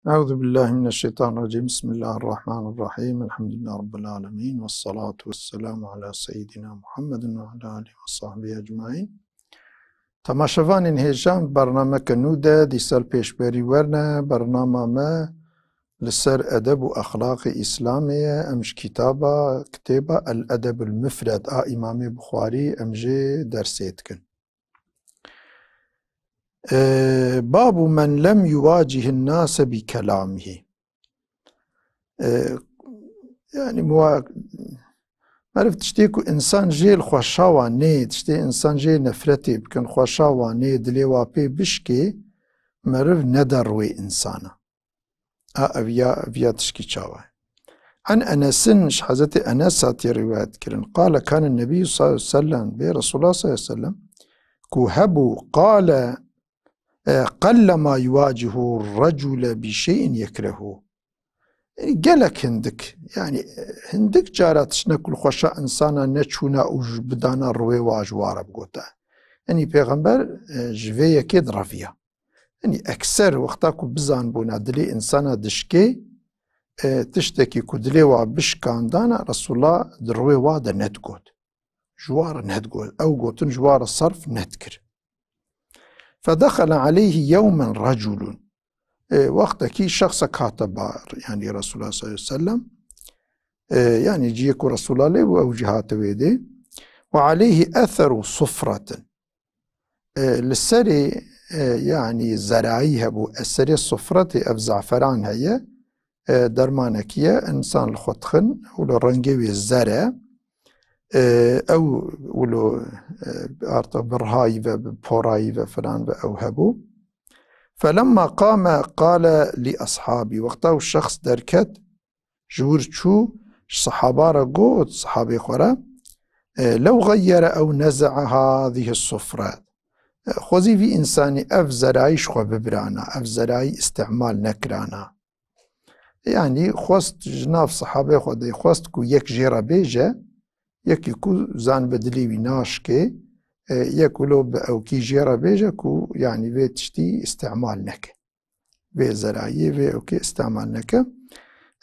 أعوذ بالله من الشيطان الرجيم. بسم الله الرحمن الرحيم. الحمد لله رب العالمين، والصلاة والسلام على سيدنا محمد وعلى آله وصحبه أجمعين. تماشاوانین هێژان بەرنامەکە نوودە دیسەل پێشبەری وەرنە بەرنامەمە لەسەر ئەدەب و ئەخلاقی ئیسلامەیە. ئەمش کتابە کتێبە الأدب المفرد ئیمامی بخاری ئەمژێ دەرسێتکن. باب من لم يواجه الناس بكلامه. يعني معرف تشتيكو إنسان جيل خوشاواني تشتي إنسان جيل نفرتي بكن خوشاواني دلي وابي بشكي معرف ندروي إنسانا أبيا تشكي شاوه. عن أنس حضرت أنس هاتي روايات كرن قال كان النبي صلى الله عليه وسلم برسول الله صلى الله عليه وسلم كوهبو قال قل ما يواجه الرجل بشيء يكرهه. يعني قالك هندك يعني هندك جارات شنكل خوشا إنسانا نتشونا وج بدانا روي واجوارا بقوتا. يعني پیغمبر جوية كيد رفيا. يعني أكثر وقتاكو بزان بونا دلي إنسانا دشكي تشتكي كو دلي وابشكان دانا رسول الله دروي وادا نتقود جوارا نتقود أو قوتن جوارا الصرف نتكر. فدخل عليه يوما رجل وقتكي شخص كاتب يعني رسول الله صلى الله عليه وسلم يعني جيكو رسول الله أو جهات ويدي وعليه أثر صفرة للسري يعني زراعيها بو السري الصفرة أف زعفران هي درمانكية إنسان الخطخن ولو رنجوي الزرع أو ولو برهايفة بورايفة فلان أو هبو. فلما قام قال لأصحابي وقته الشخص دركت جور شو صحابة رقوت صحابي خورا لو غير أو نزع هذه الصفرات خوزي في إنساني أف زراعي شخو ببرانا أف زراعي استعمال نكرانا. يعني خوست جناف صحابي خودي خوست كو يك جيرا بيجا يكي كو زان بدليوي ناشكي يكولو أو كي جيرا بيجا كو يعني بي تشتي استعمال نكا بي زراعي بي أوكي استعمال نكا.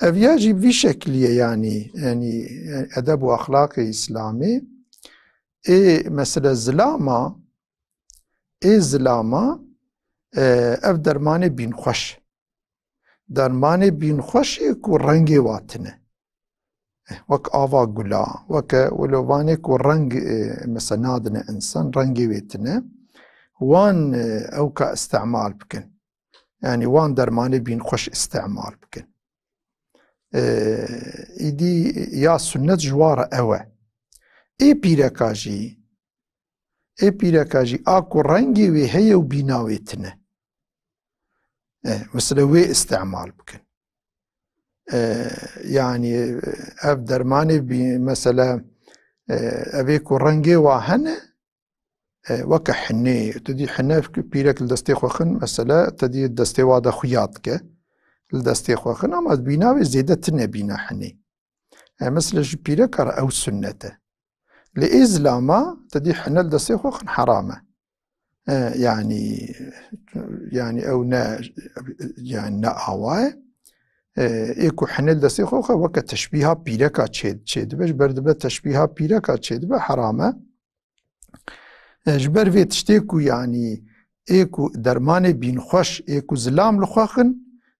أفياجي بشكلية يعني أدب وأخلاقي إسلامي مثلا زلاما زلاما أف درماني بين خوش درماني بين خوش كو رنگي واتنه وك آوا قلا وك ولوانك ورنج مثلا نادنا إنسان رنجي ويتنا وان أو كاستعمال بكن يعني وان درماني بين خوش استعمال بكن. إدي يا سنة جوارة أوا بيركاجي آكو رنجي وهي وبيناويتنا مثلا وي استعمال بكن. يعني أف درماني مثلا أبيكو رنجي واهنة وكا حني تدي حنة بيرك الدستي خوخن مثلا تدي الدستي وادا خياطك الدستي خوخن أما بيناوي زيادة تنبينا حني مثلا بيرك أو سنته لإزلاما تدي حنة الدستي خوخن حرامة يعني أو يعني نأواي ایکو حنل دستی خوخه وکه تشبیه پیرکا چید بش بردبه تشبیه پیرکا چید به حرامه جبر وی تشتیکو يعني ایکو درمان بین خوش ایکو زلام لخوخن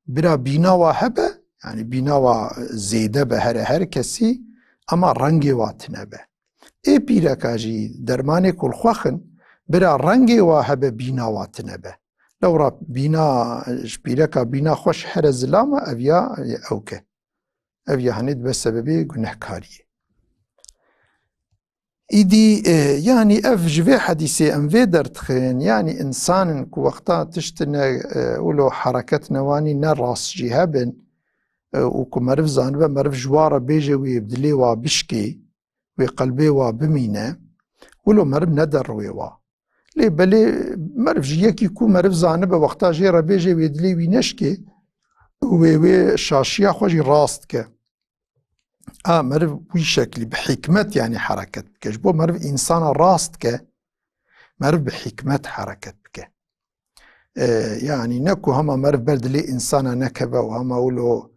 برا بینا و هبه يعني بینا و زیده به هر کسی اما رنگی واتنه به ای پیرکا جی درمان کل خوخن برا رنگی و هبه بینا واتنه به لو را بينا شبيركا بينا خوش حر زلامة أبيا أوكي أبيا هنيد بسببي گنهكاري إدي يعني أف جوي حديثي أم في درتخين يعني إنسان كو وقتا تشتنا ولو حركت نواني نراس جهابن وكو مرف زانبا مرف جوارا بيجي ويبدلي وابشكي ويقلبي وابمينة ولو مرف ندر ويوا لي بلي مرف جيكي كو مرف زانبه وقتا جيرا بيجي ويدلي وينشكي وي شاشيا خوجي راستك مرف وي شكلي بحكمت يعني حركت بك جبو مرف إنسان راستك مرف بحكمت حركت بك يعني نكو هما مرف برد لي إنسانا نكبة وهما ولو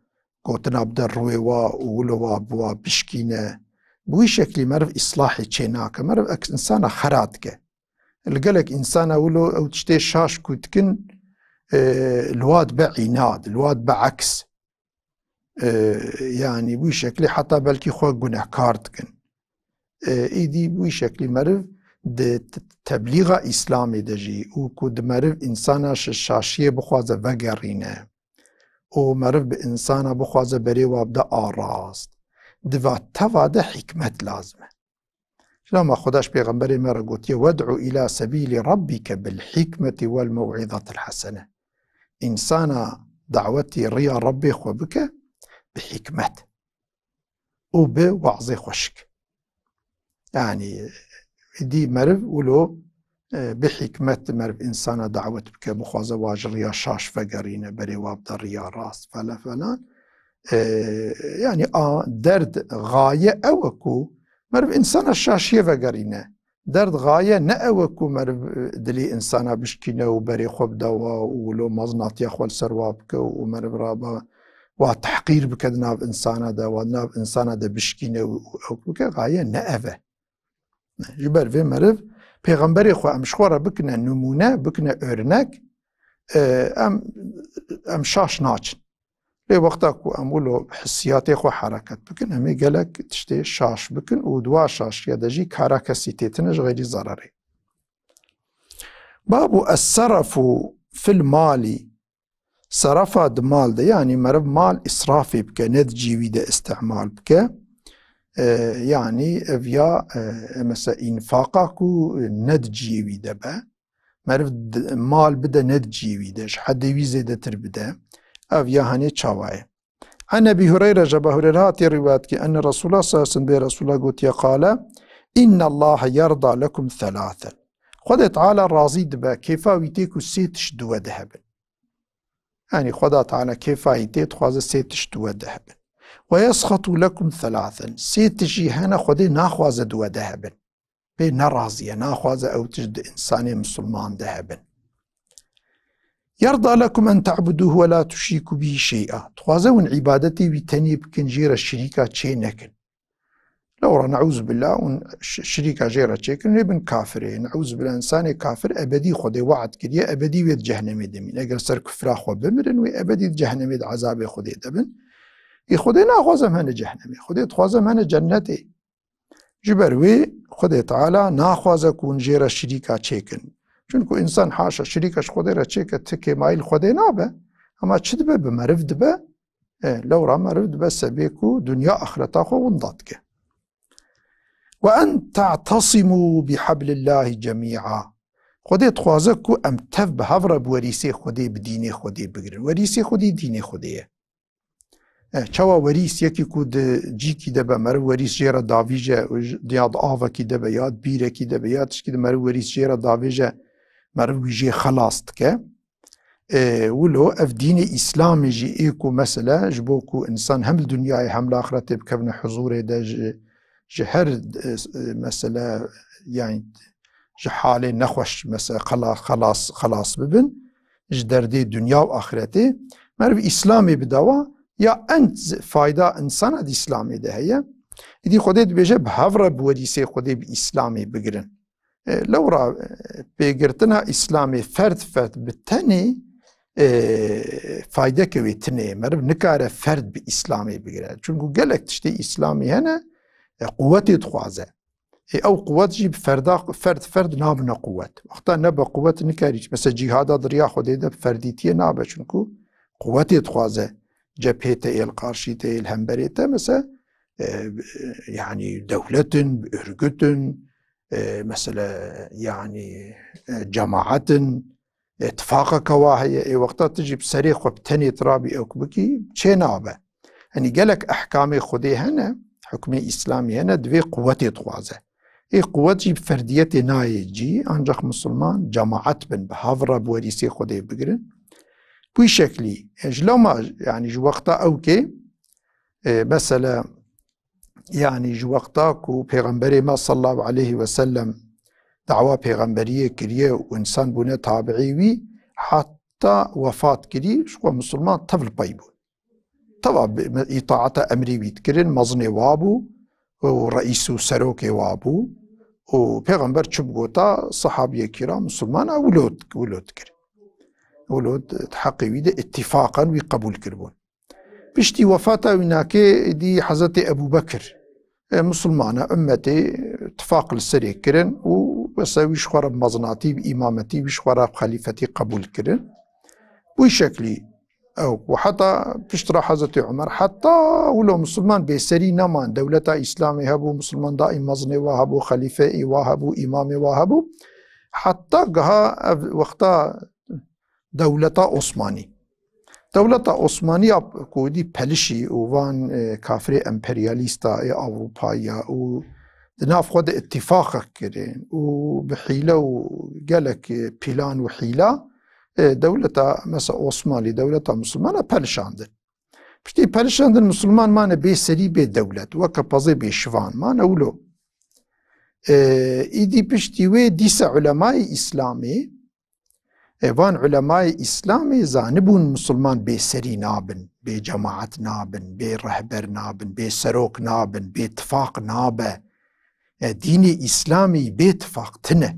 قوتنا بدر رويوا ولو بوا بشكينة بوي شكلي مرف إصلاحي تشيناك مرف إنسانا خراتك لقلك إنسانا ولو أو تشتي شاش كوتكن الواد بعناد الواد بعكس يعني بوي شكلي حتى بلكي خو قناه كارتكن إيدي بوي شكلي مرف تبلیغ اسلامی دجی او کود مرف انسانا شاشیه بخوازه وگرینه او مرف به انسانا بخوازه بری وابده آراست دوا تواده حکمت لازمه لما خداش پیغمبری مرا گوتیه ودعو الى سبیل ربک بالحکمت والموعظة الحسنه انسانا دعوتی ریا ربی خو بکه بحکمت او به وعظ خشک يعني دي مرف ولو بحكمة مرف إنسان دعوت بك بخوازة واجر يا شاش فقرينة بري وابدر يا راس فلا فلان يعني درد غاية أوكو مرف إنسان الشاشية فقرينة درد غاية نأوكو مرف دلي إنسان بشكينة وبري خوب دوا ولو مزنات يخوال سروابك ومرف رابا وتحقير بك ناف إنسان دا وناف إنسان دا بشكينة وكو غاية نأوه جبر في مرف پیغمبری خو امشخوره بکنه نمونه بکنه örnek ام شاش ناچن لی وقتا کو امولو حسیاتی خو حرکت بکن همی گلک تشتی شاش بکن و دوا شاش یادجی کارا کسی تیتنش غیری ضرری بابو الصرف في المال صرفا دمال ده يعني مرف مال إسرافي بك ند جيوي ده استعمال بك يعني فيا مثلا انفاقاكو ند جيوي دبا مرف مال بدا ند جيوي دش حد ويزي دتر بدا افيا هاني تشاواي عن ابي هريره جابه هريره روايات ان رسول الله صلى الله عليه وسلم رسول الله قلت قال ان الله يرضى لكم ثلاثا خد تعالى راضي دبا كيفا ويتيكو سيتش دو ذهب يعني خد تعالى كيفا يتيت خواز سيتش دو ذهب ويسخط لكم ثلاثا سيتجي هنا خدي ناخواز دو ذهب بي نرازية ناخواز او تجد انساني مسلمان ذهب يرضى لكم ان تعبدوه ولا تشركوا به شيئا تخوازون عبادتي بتني بكن جيرا الشريكة تشينكن لو نعوذ بالله شريكة جيرا تشيكن ابن كافرين نعوذ بالله انساني كافر ابدي خدي وعد كريا ابدي ويد جهنمي دمين اگر سر كفرا خو بمرن وي ابدي جهنمي عذاب خدي دبن خدي ناخوازم هن جهنمي خدي تخوازم هن جنتي جبروي خدي تعالى ناخوازا كون جيرا شريكة تشيكن چونكو انسان حاشا شريكش خدي را تشيكا تكي مايل خدي نابه اما تشدبه بمرف دبه لو را مرف دبه سبيكو دنيا اخرتا خو ونداتك وان تعتصموا بحبل الله جميعا خدي تخوازكو ام تف بهفر بوريسي خدي بديني خدي بگرن وريسي خدي ديني خدي چوا وريس يكي كود جيكي دبا مرو وريس جيرا دافيجا دياد آفا كي دبا ياد بيرا كي دبا ياد تشكي مرو وريس جيرا دافيجا مرو جي خلاص تكا ولو اف دين اسلامي جي ايكو مثلا جبوكو انسان هم الدنيا هم الاخرة بكبن حضور دا جهر مثلا يعني جحالي نخوش مثلا خلاص ببن جدردي دنيا واخرتي مرو اسلامي بدوا یا انت فایده انسان دی اسلامی ده هیا ایدی خودت بیجه به هفره بودیسه خودی به اسلامی بگرن لو را بگرتنا اسلامی فرد بتنی فایده که ویتنه مرب نکاره فرد به اسلامی بگرن چونکو گلک تشتی اسلامی هنه قوتی تخوازه او قوت جی فرد نابنا قوت وقتا نبا قوت نکاریش مثل جهادا دریا خودی ده فردیتیه نابه چونکو قوتی تخوازه جبهته القارشيته الهمبريته مثلا يعني دولة بإرقة مثلا يعني جماعة اتفاق كواهي وقتا تجي بسريخ وبتني ترابي او كبكي چه نابه يعني قالك احكامي خدي هنا حكمي اسلامي هنا دوي قوتي طوازه اي قوتي بفرديتي نايجي انجخ مسلمان جماعات بن بهافرة بوريسي خدي بقرن بوي شكلي لو ما يعني جو وقتا اوكي مثلا يعني جو وقتا كو پیغمبري ما صلى الله عليه وسلم دعوة پیغمبرية كريه وانسان بونه تابعي وي حتى تا وفات كري شخوا مسلمان طفل بايبو طبعا إطاعة أمري بيتكرن مزني وابو ورئيس سروكي وابو وبيغمبر چبقوتا صحابي كرام مسلمان ولود كري ولود تحقي ويدا اتفاقا وقبول كربون بشتي وفاتا وناكي دي حضرت أبو بكر مسلمانة أمتي اتفاق السري كرن وبسوي شخورة بمزناتي بإمامتي بشخورة بخليفتي قبول كرن وشكلي أو وحتى بشترى حضرت عمر حتى ولو مسلمان بسري نمان دولة إسلامي هبو مسلمان دائم مزني وهبو خليفة وهبو إمامي وهبو حتى قها وقتا دولة عثماني دولة عثمانية كودي بلشي ووان كافري امبرياليستا اوروبايا و دناف خود اتفاق كرين وبحيلة وقالك بلان وحيلة دولة مثلا عثماني دولة مسلمانة بلشاندن بشتي بلشاندن مسلمان مانا بي سري بي دولة وكبازي بي شفان مانا ولو ايدي بشتي وي ديس علماء اسلامي وان علماء اسلامي زانبون مسلمان بي سري نابن بي جماعة نابن بي رهبر نابن بي سروك نابن بي اتفاق نابه ديني اسلامي بي اتفاق تنه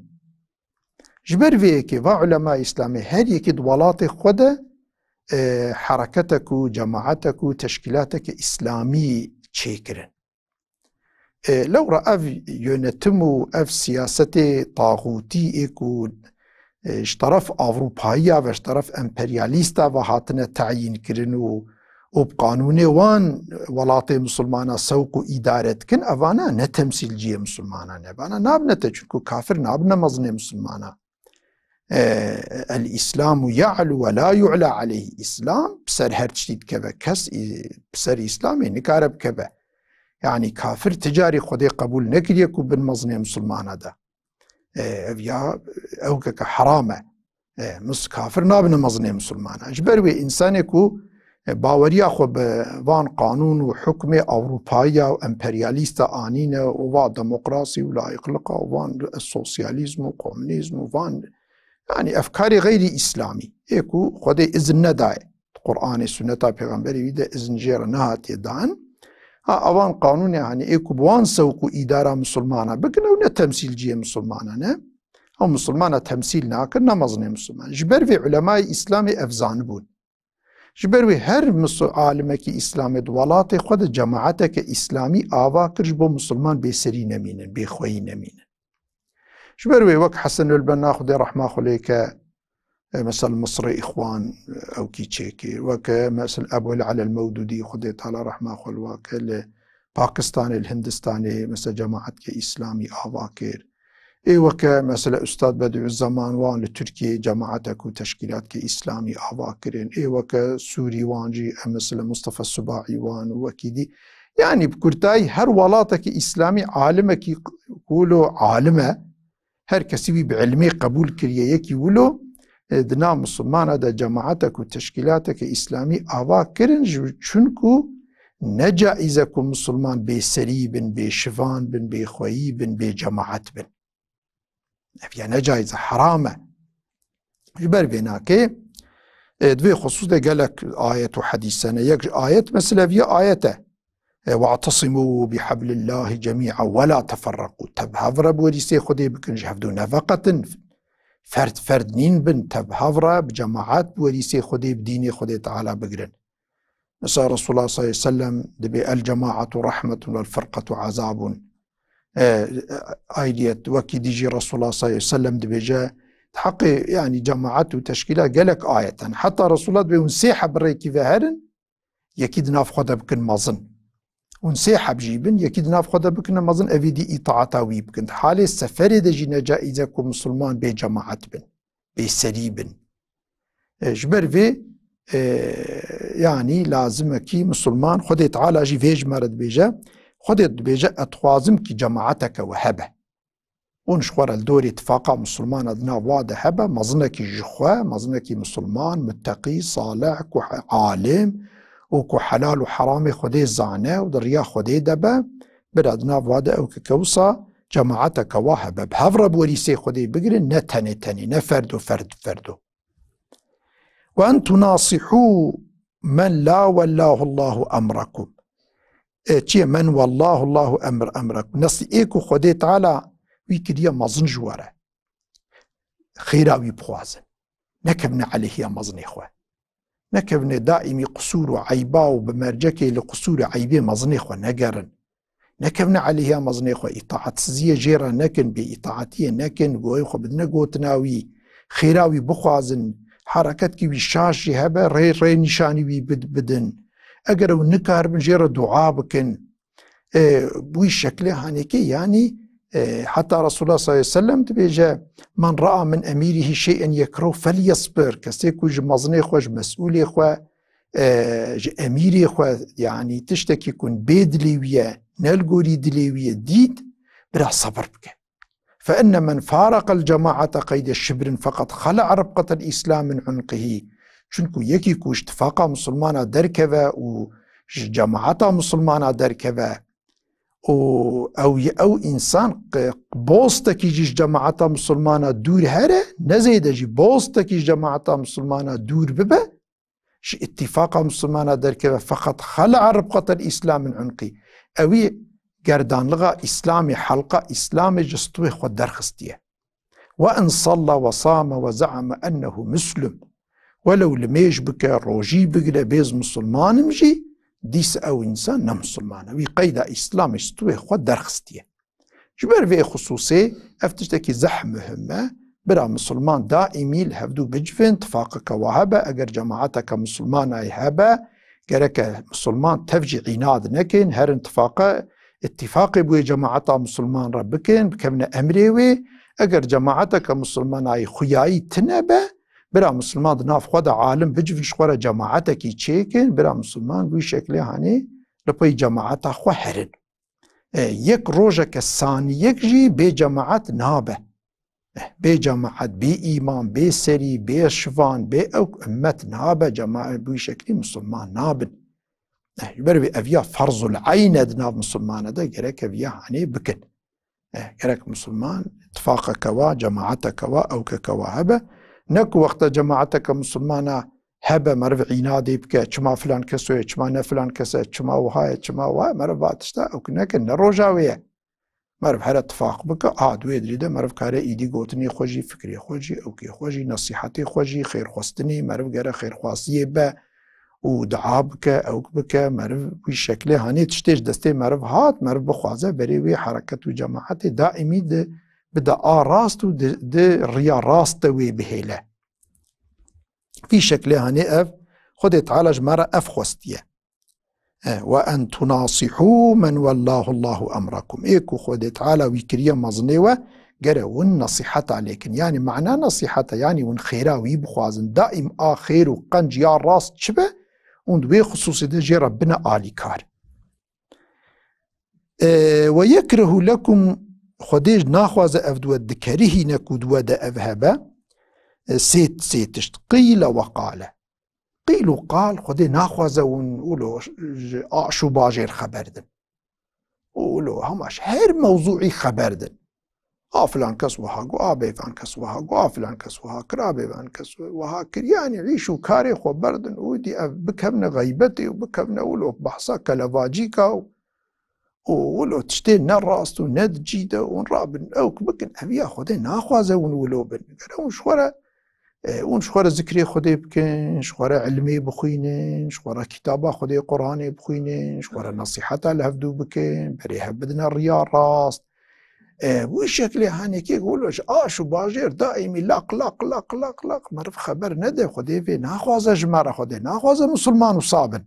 جبر فيكي و علماء اسلامي هر يكي دولات خوده حركتك و جماعتك و تشكيلاتك اسلامي تشيكرن لو رأى يونتمو اف سياسة طاغوتي اكو اشطرف أوروبايا و اشطرف امبرياليستا و هاتنا تعيين كرن و بقانون وان ولاتي مسلمانا سوق إدارت كن أوانا نتمثيل جي مسلمانا نبانا نابنا تجنكو كافر نابنا مزني مسلمانا الإسلام يعلو ولا يعلى عليه إسلام بسر هر تشتيد كبه كس بسر إسلامي نكارب كبه يعني كافر تجاري خدي قبول نكريكو بن مزني مسلمانا ده يا او كحرامه مس كافر نابن مزني مسلمان اجبروي انسانكو باوريا خو بوان قانون وحكم اوروبايا وامبرياليستا انينه ووا ديمقراطي ولا يقلقا وان السوسياليزم وكومونيزم وان يعني افكار غير اسلامي اكو خدي اذن نداي القران السنه پیغمبري ويدا اذن جير نهات يدان اوان قانون يعني اكو بوان سوق اداره مسلمانه بكنو تمثيل جي مسلمانه او مسلمانه تمثيل ناكن نمزني مسلمان جبر في علماء اسلامي افزانبون جبر هر عالمك اسلامي دولات خود جماعتك اسلامي آوا کرج بو مسلمان بسري نمينن بخوي نمينن جبر وك حسن البنا خدي رحمه خليك مثلا مصري إخوان أو كي تشيكي وك مثلا أبو على المودودي خدي تعالى رحمه خل وك الباكستاني الهندستاني مثلا جماعة كإسلامي أواكر إيه وك مثلا أستاذ بديع الزمان وان لتركيا جماعتك وتشكيلات كإسلامي أواكرين إيه وك سوري وانجي مثلا مصطفى السباعي وان وكيدي يعني بكرتاي هر ولاتك إسلامي عالمك يقولوا عالمه هر كسيبي بعلمي قبول كريه يكي ولو دنا مسلمان دا جماعتك وتشكيلاتك إسلامي آوا كرن چونكو نجائزكو مسلمان بسري بن بشفان بن بخويي بن بجماعت بن يعني نجائزة حرامة جبر بيناكي دوي خصوص دا قالك آية وحديثنا يك آية مثلا في آيته واعتصموا بحبل الله جميعا ولا تفرقوا تبهفر بوريسي خدي بكن جهفدو نفقة فرد نين بن تبهفر بجماعات بوريسي خدي بديني خدي تعالى بقرن مثلا رسول الله صلى الله عليه وسلم دبي الجماعة رحمة والفرقة عذاب آيدية وكي ديجي رسول الله صلى الله عليه وسلم دبي جاء تحقي يعني جماعات وتشكيلات قالك آية حتى رسول الله دبي ونسيحة بريكي فهرن يكيد ناف خدا بكن مظن ونسيحة بجيبن يكيد ناف خدا بكن مظن أفيدي إطاعتاوي بكن حالي السفر دجي نجائزكم مسلمان بجماعات بن بسري بن جبر في يعني لازمكي مسلمان خدي تعالى جي فيج مرد بيجا خدي بيجا أتخوازم كي جماعتك وهبه ونشخور الدوري اتفاقا مسلمان أدنا واده هبه مظنكي جخوة مظنكي مسلمان متقي صالح عالم وكو حلال وحرامي خدي زعنه ودريا خدي دبه برادنا واده او كوصا جماعتك وهبه بهفر بوريسي خدي بقرن نتني تني نفرد وفرد فردو وأن تناصحوا من لا والله الله أمركم. چیه من والله الله أمركم نصي إيكو خودي تعالى ويكريا مزن جواره خيراوي بخوازن نكبنا عليه مزن إخوة نكبنا دائمي قصور وعيبا وبمرجكي لقصور عيبي مزن إخوة نقرن نكبنا عليه مزن إخوة إطاعت سزية جيرا نكن بإطاعتية نكن قوي خو بدنا قوتناوي خيراوي بخوازن حركتك بشاشي هبا ري نشاني بي بدن اگر نكار من جيرا دعاء بكن بوي شكله هانيكي يعني حتى رسول الله صلى الله عليه وسلم تبيجا من رأى من أميره شيئا يكره فليصبر كسيكو جمزني خوش مسؤولي خو أميري خو يعني تشتكي يكون بيدليوية نلقوري دليوية ديد برا صبر بك فإن من فارق الجماعة قيد الشبر فقد خلع ربقة الإسلام من عنقه چونكو يكي كو اتفاقا مسلمانا دركبه و جماعتا مسلمانا دركبه او انسان بوستكي جيش جماعتا مسلمانا دور هره نزيده جي بوستكي جماعتا مسلمانا دور ببه ش اتفاقا مسلمانا دركبه فقد خلع ربقة الإسلام من عنقه اوي گردان لغا اسلامي حلقة اسلامي جستوه خود درخستيه وان صلى وصام وزعم انه مسلم ولو لميش بك روجي بقلا بيز مسلمان مجي ديس او انسان نمسلمان وي قيدا اسلام استوي خود درخستيه جبر في خصوصي افتشتكي زح مهمة برا مسلمان دائمي الهفدو بجفن اتفاقك وهبا اگر جماعتك مسلمان اي هبا قرك مسلمان تفجي عناد نكن هر اتفاق بوي جماعتا مسلمان ربكن بكمنا امريوي اگر جماعتك مسلمان اي خياي تنبه برا مسلمان ناف خود عالم بجفش خورا جماعتك يتشيكن برا مسلمان بوي شكله هاني لبي جماعتا خو هرن يك روجك الثاني يكجي بي جماعت نابه بي جماعت بي ايمان بي سري بي شفان بي او امت نابه جماعت بوي شكله مسلمان نابن يبربي افيا فرض العين ادناف مسلمان ده جرك افيا هاني بكن جرك مسلمان اتفاقك وا جماعتك وا او كوا هبه نكو وقت جماعتك مسلمانا هبه مرف عنادي بك چما فلان كسوه چما نفلان كسه چما وهاي چما وهاي مرف باتشتا او نكن روجاويه مرف هر اتفاق بك عاد ويدريده مرف كاره ايدي قوتني خوجي فكري خوجي او كي خوجي نصيحتي خوجي خير خواستني مرف غير خير خواستيه به ودعا بك او بك مرف بشكله هاني تشتيج دستي مرف هات مرف بخوازه بري حركه جماعتي دائمي ده بدا راست و ده ريا راست وي بهيله في شكله هاني اف خد تعالج مرة اف خوستيه وان تناصحوا من والله الله امركم ايكو خد تعالى ويكريا مزنيوه قرا والنصيحة عليكن يعني معناه نصيحة يعني ون خيراوي بخوازن دائم اخير وقنج يا راست شبه وندوي خصوصي ده جي ربنا آلي كار ويكره لكم خديج ناخوز افدو الدكره نكود ودا افهبا سيتشت قيل وقال قيل وقال خدي ناخوز ونقولوا شو باجر خبردن قولوا هماش هر موضوعي خبردن فلان كس وهاك وابي فان كس وهاك فلان كس وهاك رابي فان كس وهاك يعني عيشوا كاري خبردن ودي بكبنا غيبتي وبكبنا ولو بحصا كلافاجيكا ولو تشتي نراست وند جيده ونرابن اوك بكن ابيا خدي ناخوازه ونولو بن ونشخوره ذكري خدي بكن شخوره علمي بخوينين شخوره كتابه خدي قراني بخوينين شخوره نصيحته لهفدو بكن بريها بدنا الرياض راست وشكلي هاني كي يقولوا شو باجير دائمي لاق لاق لاق لاق لاق مرف خبر نده خدي في ناخوازه جماره خدي ناخوازه مسلمان وصابن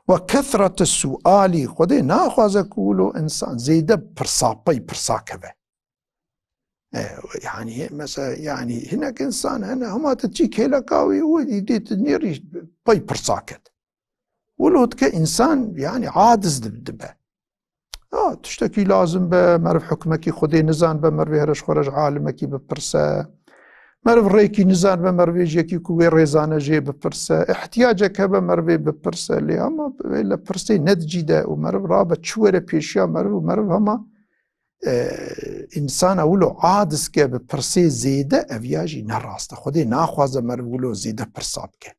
وكثرة السؤال خدي ناخوازه كولو انسان زيده برصابي برصاكبه يعني مثلا يعني هناك انسان هنا هما تجيك هلاكاوي ودي تنيري باي برصاكت ولود كإنسان يعني عاجز دبدبه تشتكي لازم بمرف حكمكي خدي نزان بمرف هرش خرج عالمكي ببرسا مرف ريكي نزان بمرف يجيكي كوي ريزانه جي ببرسا احتياجك بمرف ببرسا اللي هما برسي ندجي ده ومرف رابط شوره بيشيا مرف هما انسان اولو عادس که به پرسه زیده اویاجی نراسته خوده ناخوازه مرو اولو زیده پرساب که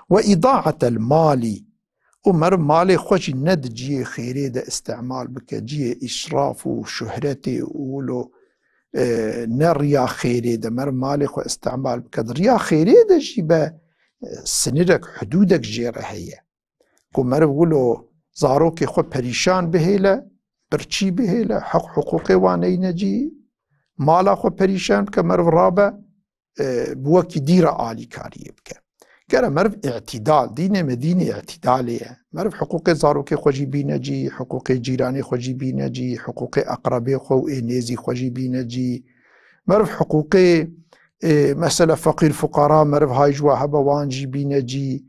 و اضاعت المالی و مرو مالی خوشی ند جیه خیره ده استعمال بکه جیه اشراف و شهرت اولو نریا خیره ده مرو مالی خو استعمال بکه ریا خیره ده جی به سندک حدودک جیره هیه که مرو اولو زاروک خو پریشان بهیله برچی بهیله حقوق وانه نجی مالا خو پریشان بکه مرو رابه بوکی دیر آلی کاریه بکه گره مرو اعتدال دین مدین اعتدالیه مرو حقوق زاروک خوشی بینجی حقوق جیرانی خوشی بینجی حقوق اقربی خو نیزی خوشی بینجی مرو حقوق مثلا فقیر فقراء مرو های جواه بوانجی بینجی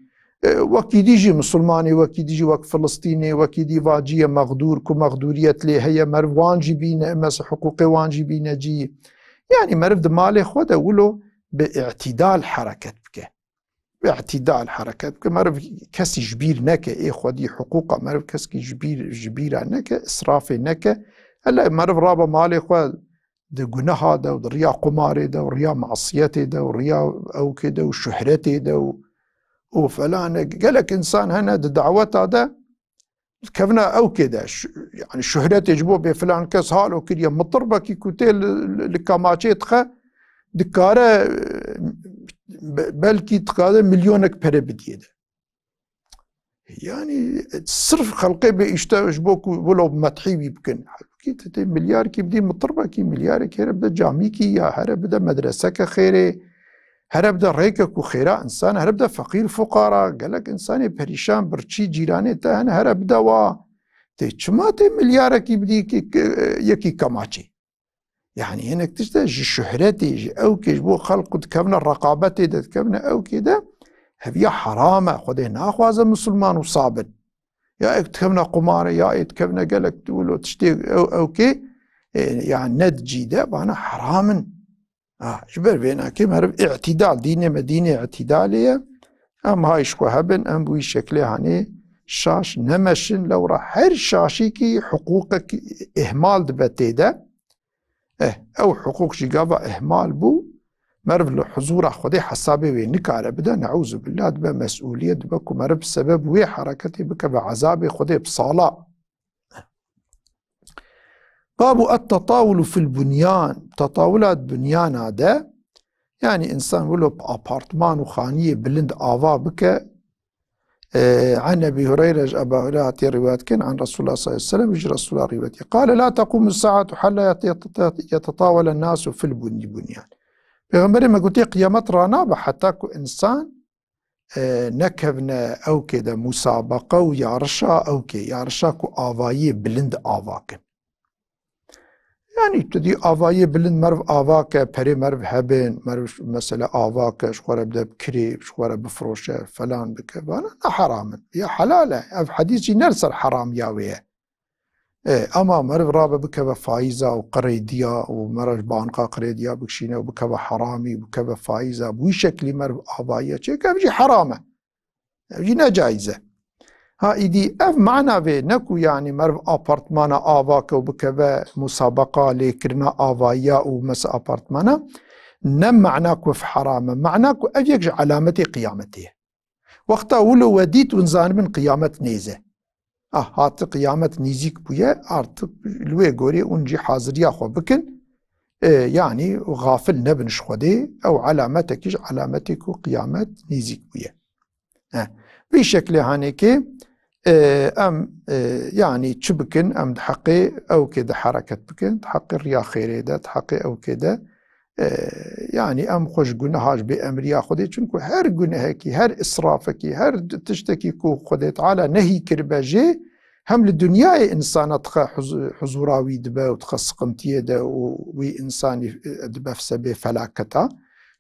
وکی دیجی مسلمانی وکی دیجی وک فلسطینی وکی دی واجی مغدور کو مغدوریت لی هی مرو وانجی بینه مثلا حقوق وانجی بینجی یعنی مرو دمال خود اولو به اعتدال حرکت بکه باعتدال حركات مرف كسي جبير نكا اي خودي حقوقه مرف كسي جبيره نكا اسراف نكا هلا مرف رابا مالي خو ده جناح هذا وريا قمار ده وريا معصيته ده وريا او كده وشهرته ده وفلان قالك انسان هنا دعوته ده كفنا او كده يعني شهرته يجبو بفلان كاس حاله كريا مطربه كي كوتيل لكاماتشي تخا دكاره بلكي تقاضى مليونك بره بديده يعني صرف خلقي بيشتاش بوكو ولو مدحي يمكن كي تتي مليار كي بدي مطربه كي مليار كي بدا جامي كي يا هر بدا مدرسه كخيري هر بدا ريكك وخيرا انسان هر بدا فقير فقراء قالك انساني بريشان برشي جيراني تهن هر بدا وا تي چما مليار كي بدي كي يكي كماچي يعني هناك تشتاج شهرتي او كيش بو خلق تكبنا الرقابتي تكبنا او كده هبيا حرامه خده ناخواز مسلمان وصابن يا تكبنا قمار يا تكبنا قالك تقولوا تشتي او كي يعني ند جيده بانا حرام جبر بينا كيم هرب اعتدال دينه مدينه اعتداليه ام هاي شكو هبن ام بوي شكله يعني شاش نمشن لو راح هر شاشي كي حقوقك اهمال دبتيده او حقوق جيغابا اهمال بو مرف لحضور خدي حسابي وينك على بدا نعوذ بالله دبا مسؤوليه دبكو مرف سبب وي حركتي بك بعذابي خدي بصاله باب التطاول في البنيان تطاولات بنيان هذا يعني انسان ولو بابارتمان وخانيه بلند افا بك عن ابي هريره ابا هريره روايه كان عن رسول الله صلى الله عليه وسلم يجي رسول الله روايه قال لا تقوم الساعه حتى يتطاول الناس في البنيان بيغمبر ما قلت قيامت رانا حتى كو انسان نكبنا او كده مسابقه ويارشا او كي يارشا كو افاي بلند افاكن يعني تدي افاي بلند مرف افاكه بري مرف هبن مرف مثلا افاكه شخوره بدا بكري شخوره بفروشه فلان بكبانا حرام يا حلاله اف حديثي نرسل حرام ياويه اما مرف رابه بكبه فايزه وقريديا ومرف بانقا قريديا بكشينه وبكبه حرامي وبكبه فايزه بوي شكلي مرف افايه كيف حرامه يجي نجايزه ها ايدي اف معنا في نكو يعني مرف ابارتمانا افاك وبكبا مسابقه لكرنا افايا ومس ابارتمانا نم معناكو في حرامه معناكو افيك علامتي قيامته وقتا ولو وديت ونزان من قيامه نيزه هات قيامه نيزيك بويا ارت لوي غوري ونجي حاضريا خو بكن يعني غافل نبنش خدي او علامتك علامتك قيامه نيزيك بويا بشكل هانيكي ام يعني تشبكن ام تحقي او كده حركه بكن تحقي ريا خيري ده تحقي او كده يعني ام خوش جناهاش بامريا خدي چونكو هر جناهكي هر اسرافكي هر تشتكي كو خديت على نهي كرباجي هم للدنيا انسان تخ حضوراوي دبا وتخص قمتيه ده وي انسان دبا في سبي فلاكتا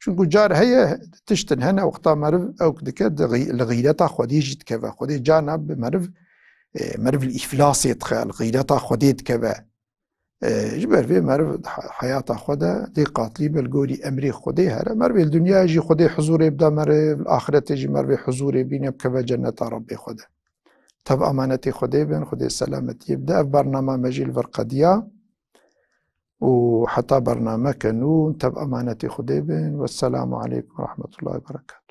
شنو جار هي تشتن هنا وقتا مرف او كدك الغيرتا خدي جيت كذا خدي جانب مرف الافلاس يدخل غيرتا خدي كذا جبر في مرف حياته خدا دي قاتلي بالقولي امري خدي هذا مرف الدنيا يجي خدي حضور يبدا مرف الاخره تجي مرف حضور بين بكذا جنه ربي خدا تب أمانتي خدي بن خدي سلامتي يبدأ في برنامج مجيل فرقديا وحتى برنامج كنون تب أمانتي خدي بن والسلام عليكم ورحمة الله وبركاته.